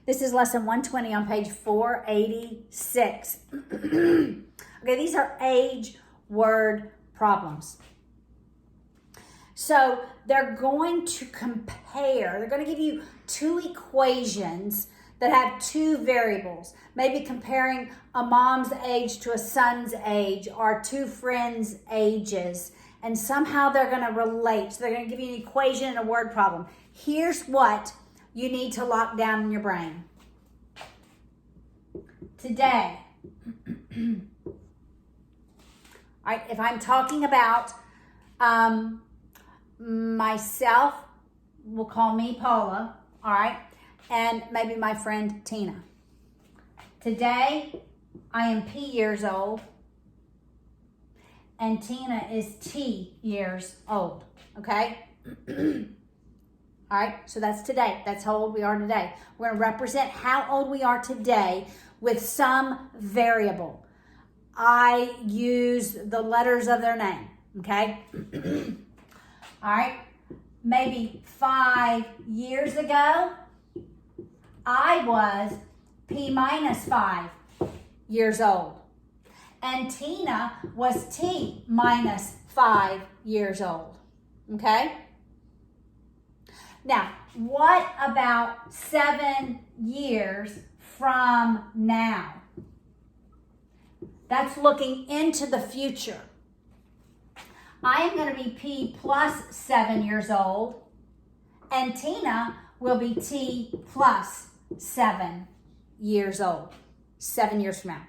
This is lesson 120 on page 486. Okay, these are age word problems. So they're going to compare, they're going to give you two equations that have two variables, maybe comparing a mom's age to a son's age or two friends' ages, and somehow they're going to relate. So they're going to give you an equation and a word problem. Here's what you need to lock down in your brain. Today, all right, if I'm talking about myself, we'll call me Paula, all right, and maybe my friend Tina. Today, I am P years old, and Tina is T years old, okay? All right, so that's today. That's how old we are today. We're going to represent how old we are today with some variable. I use the letters of their name, okay? All right, maybe 5 years ago, I was P minus 5 years old. And Tina was T minus 5 years old, okay? Now, what about 7 years from now? That's looking into the future. I am going to be P plus 7 years old, and Tina will be T plus 7 years old, 7 years from now.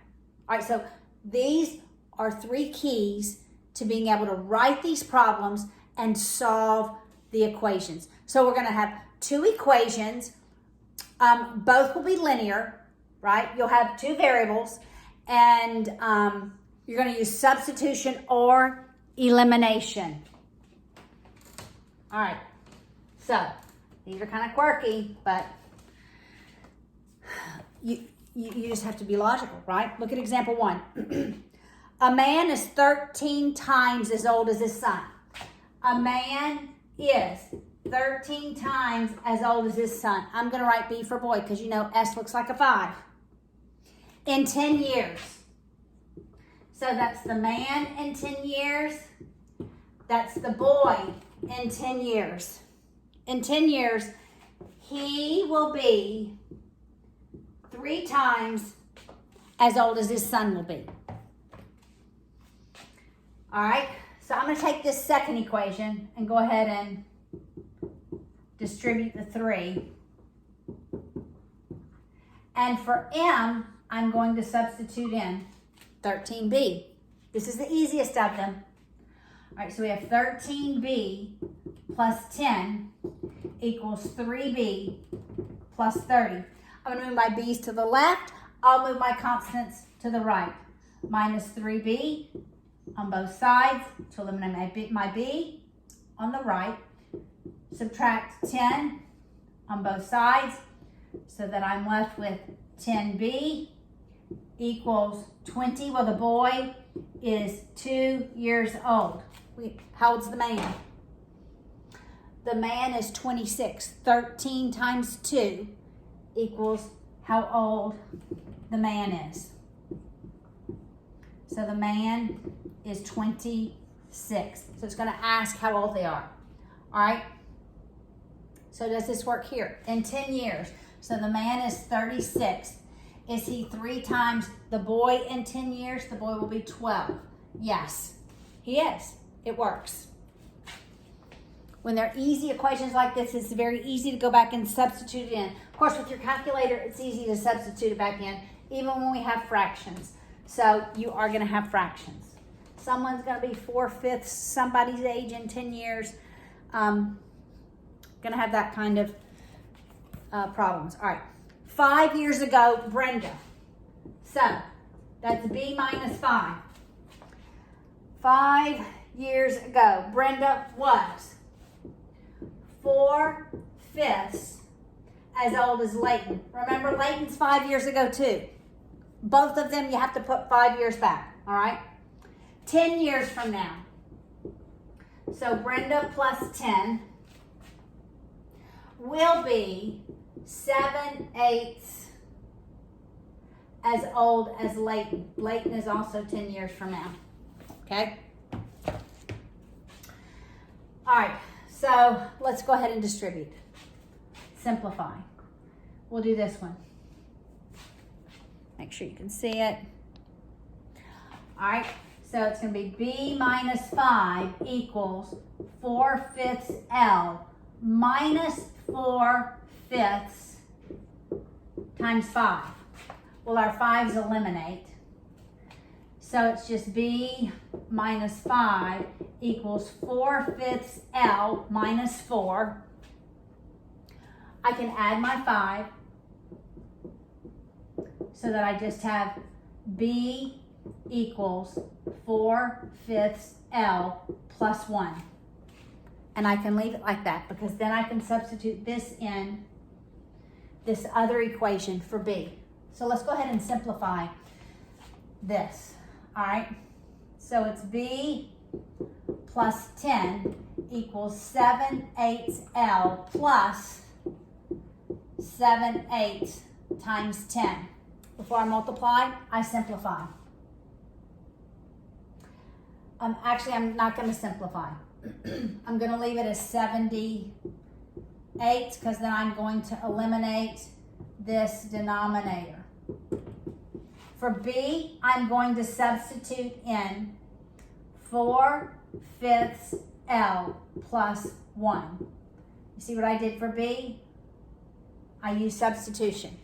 All right, so these are 3 keys to being able to write these problems and solve the equations. So we're going to have 2 equations. Both will be linear, right? You'll have 2 variables, and you're going to use substitution or elimination. All right, so these are kind of quirky, but you just have to be logical, right? Look at example 1. A man is 13 times as old as his son. A man is 13 times as old as his son. I'm going to write B for boy because you know S looks like a 5. In 10 years. So that's the man in 10 years. That's the boy in 10 years. In 10 years, he will be 3 times as old as his son will be. All right, so I'm going to take this second equation and go ahead and distribute the 3. And for M, I'm going to substitute in 13b. This is the easiest of them. All right, so we have 13b plus 10 equals 3b plus 30. I'm going to move my b's to the left. I'll move my constants to the right. Minus 3b on both sides to eliminate my b on the right. Subtract 10 on both sides so that I'm left with 10b equals 20. Well, the boy is 2 years old. How old's the man? The man is 26. 13 times 2 equals how old the man is. So the man is 26. So it's going to ask how old they are. All right? So does this work here? In 10 years. So the man is 36. Is he 3 times the boy in 10 years? The boy will be 12. Yes, he is. It works. When they're easy equations like this, it's very easy to go back and substitute it in. Of course, with your calculator, it's easy to substitute it back in, even when we have fractions. So you are going to have fractions. Someone's going to be 4/5 somebody's age in 10 years. Going to have that kind of problems. All right. 5 years ago, Brenda. So that's B minus 5. 5 years ago, Brenda was 4/5 as old as Leighton. Remember, Leighton's 5 years ago too. Both of them, you have to put 5 years back, all right? 10 years from now. So Brenda plus 10 will be 7/8 as old as Leighton. Leighton is also 10 years from now. Okay? All right, so let's go ahead and distribute. Simplify. We'll do this one. Make sure you can see it. All right, so it's going to be b minus 5 equals 4/5 L minus 4/5 times 5. Well, our 5's eliminate. So it's just b minus 5 equals 4/5 L minus 4. I can add my 5 so that I just have b equals 4/5 L plus 1. And I can leave it like that because then I can substitute this in this other equation for b. So let's go ahead and simplify this. All right, so it's b plus 10 equals 7/8 L plus 7/8 times 10. Before I multiply, I simplify. Actually, I'm not going to simplify. I'm going to leave it as 78 because then I'm going to eliminate this denominator. For b, I'm going to substitute in 4/5 L plus 1. You see what I did for b? I used substitution.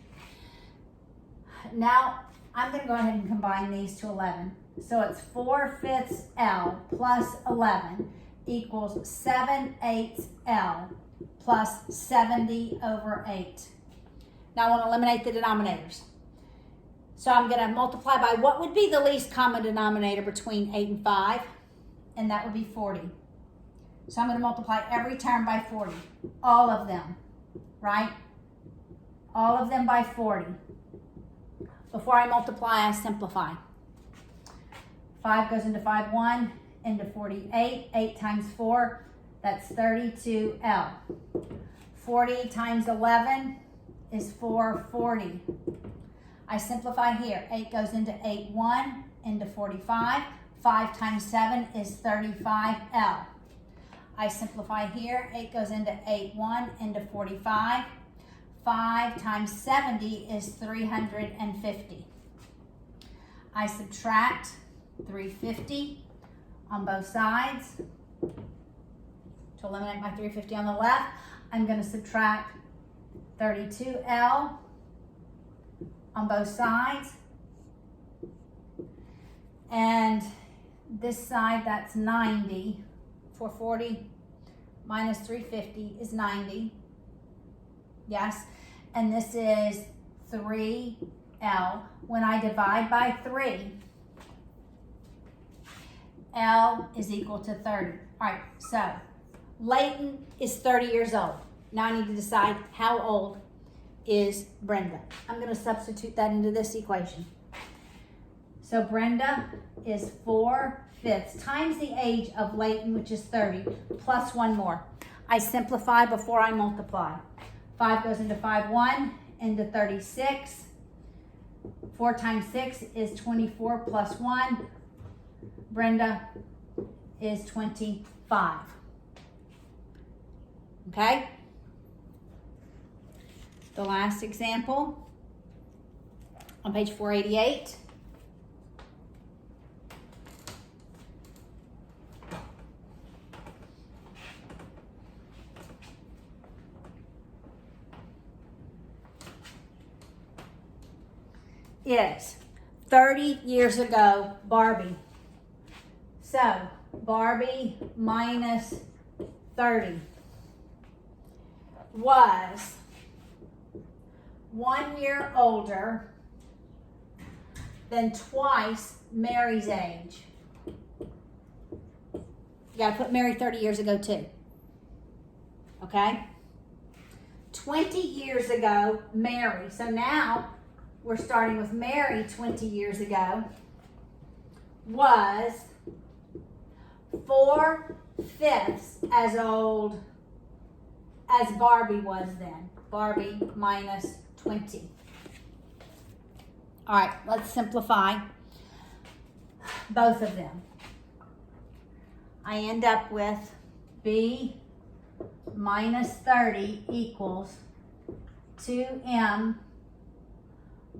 Now, I'm going to go ahead and combine these to 11. So it's 4/5 L plus 11 equals 7/8 L plus 70/8. Now I want to eliminate the denominators. So I'm going to multiply by what would be the least common denominator between 8 and 5, and that would be 40. So I'm going to multiply every term by 40, all of them, right? All of them by 40. Before I multiply, I simplify. 5 goes into 5, 1, into 48. 8 times 4, that's 32L. 40 times 11 is 440. I simplify here. 8 goes into 8, 1, into 45. 5 times 7 is 35L. I simplify here. 8 goes into 8, 1, into 45. 5 times 70 is 350. I subtract 350 on both sides. To eliminate my 350 on the left, I'm going to subtract 32L on both sides. And this side, that's 90. 440 minus 350 is 90. Yes, and this is 3L. When I divide by 3, L is equal to 30. All right, so Leighton is 30 years old. Now I need to decide how old is Brenda. I'm going to substitute that into this equation. So Brenda is 4/5 times the age of Leighton, which is 30, plus 1 more. I simplify before I multiply. 5 goes into 5, 1, into 36. 4 times 6 is 24 plus 1. Brenda is 25. Okay? The last example on page 488. Is 30 years ago, Barbie. So, Barbie minus 30 was 1 year older than twice Mary's age. You got to put Mary 30 years ago too. Okay? 20 years ago, Mary. So now we're starting with Mary 20 years ago, was 4/5 as old as Barbie was then. Barbie minus 20. All right, let's simplify both of them. I end up with B minus 30 equals 2M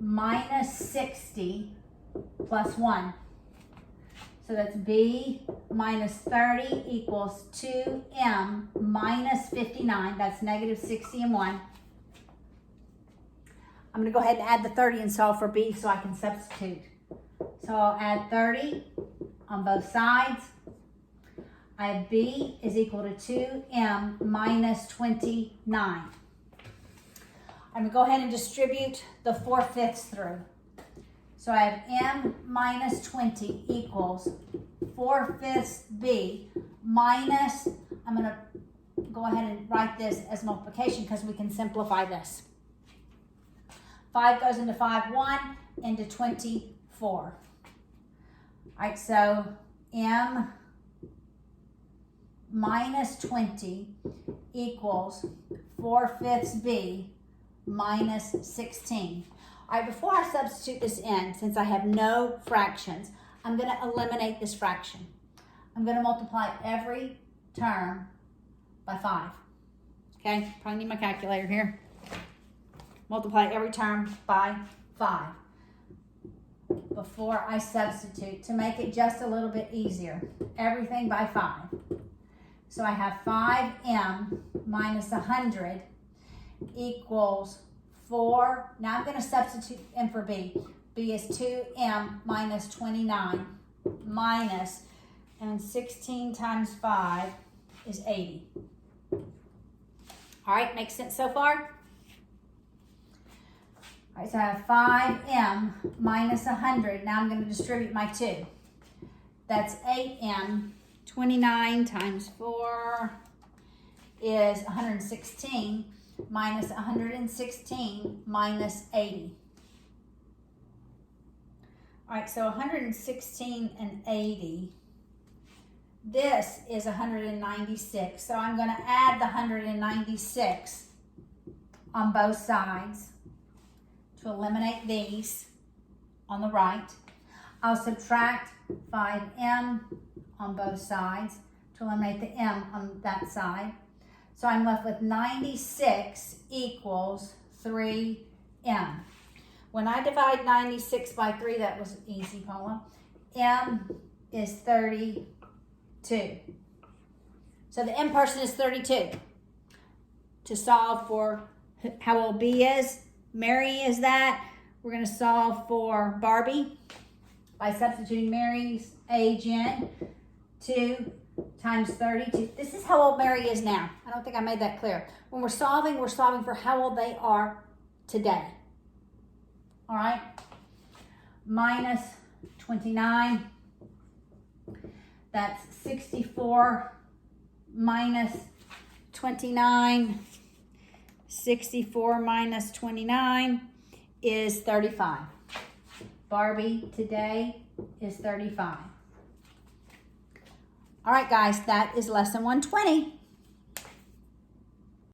minus 60 plus 1. So that's B minus 30 equals 2M minus 59. That's negative 60 and 1. I'm going to go ahead and add the 30 and solve for B so I can substitute. So I'll add 30 on both sides. I have B is equal to 2M minus 29. I'm going to go ahead and distribute the 4/5 through. So I have M minus 20 equals 4/5 B minus, I'm going to go ahead and write this as multiplication because we can simplify this. 5 goes into 5, 1, into 24. All right, so M minus 20 equals 4/5 B minus 16. All right, before I substitute this in, since I have no fractions, I'm going to eliminate this fraction. I'm going to multiply every term by 5. Okay, probably need my calculator here. Multiply every term by 5 before I substitute to make it just a little bit easier. Everything by 5. So I have 5M minus 100 equals 4. Now I'm going to substitute in for B. B is 2M minus 29 minus, and 16 times 5 is 80. All right, makes sense so far? All right, so I have 5M minus 100. Now I'm going to distribute my 2. That's 8M. 29 times 4 is 116 minus 116 minus 80. All right, so 116 and 80. This is 196. So I'm going to add the 196 on both sides to eliminate these on the right. I'll subtract 5M on both sides to eliminate the M on that side. So I'm left with 96 equals 3M. When I divide 96 by 3, that was easy, Paula. M is 32. So the M person is 32. To solve for how old B is, Mary is that. We're going to solve for Barbie by substituting Mary's age in. 2 times 32. This is how old Mary is now. I don't think I made that clear. When we're solving for how old they are today. All right? Minus 29. That's 64 minus 29. 64 minus 29 is 35. Barbie today is 35. All right, guys, that is lesson 120.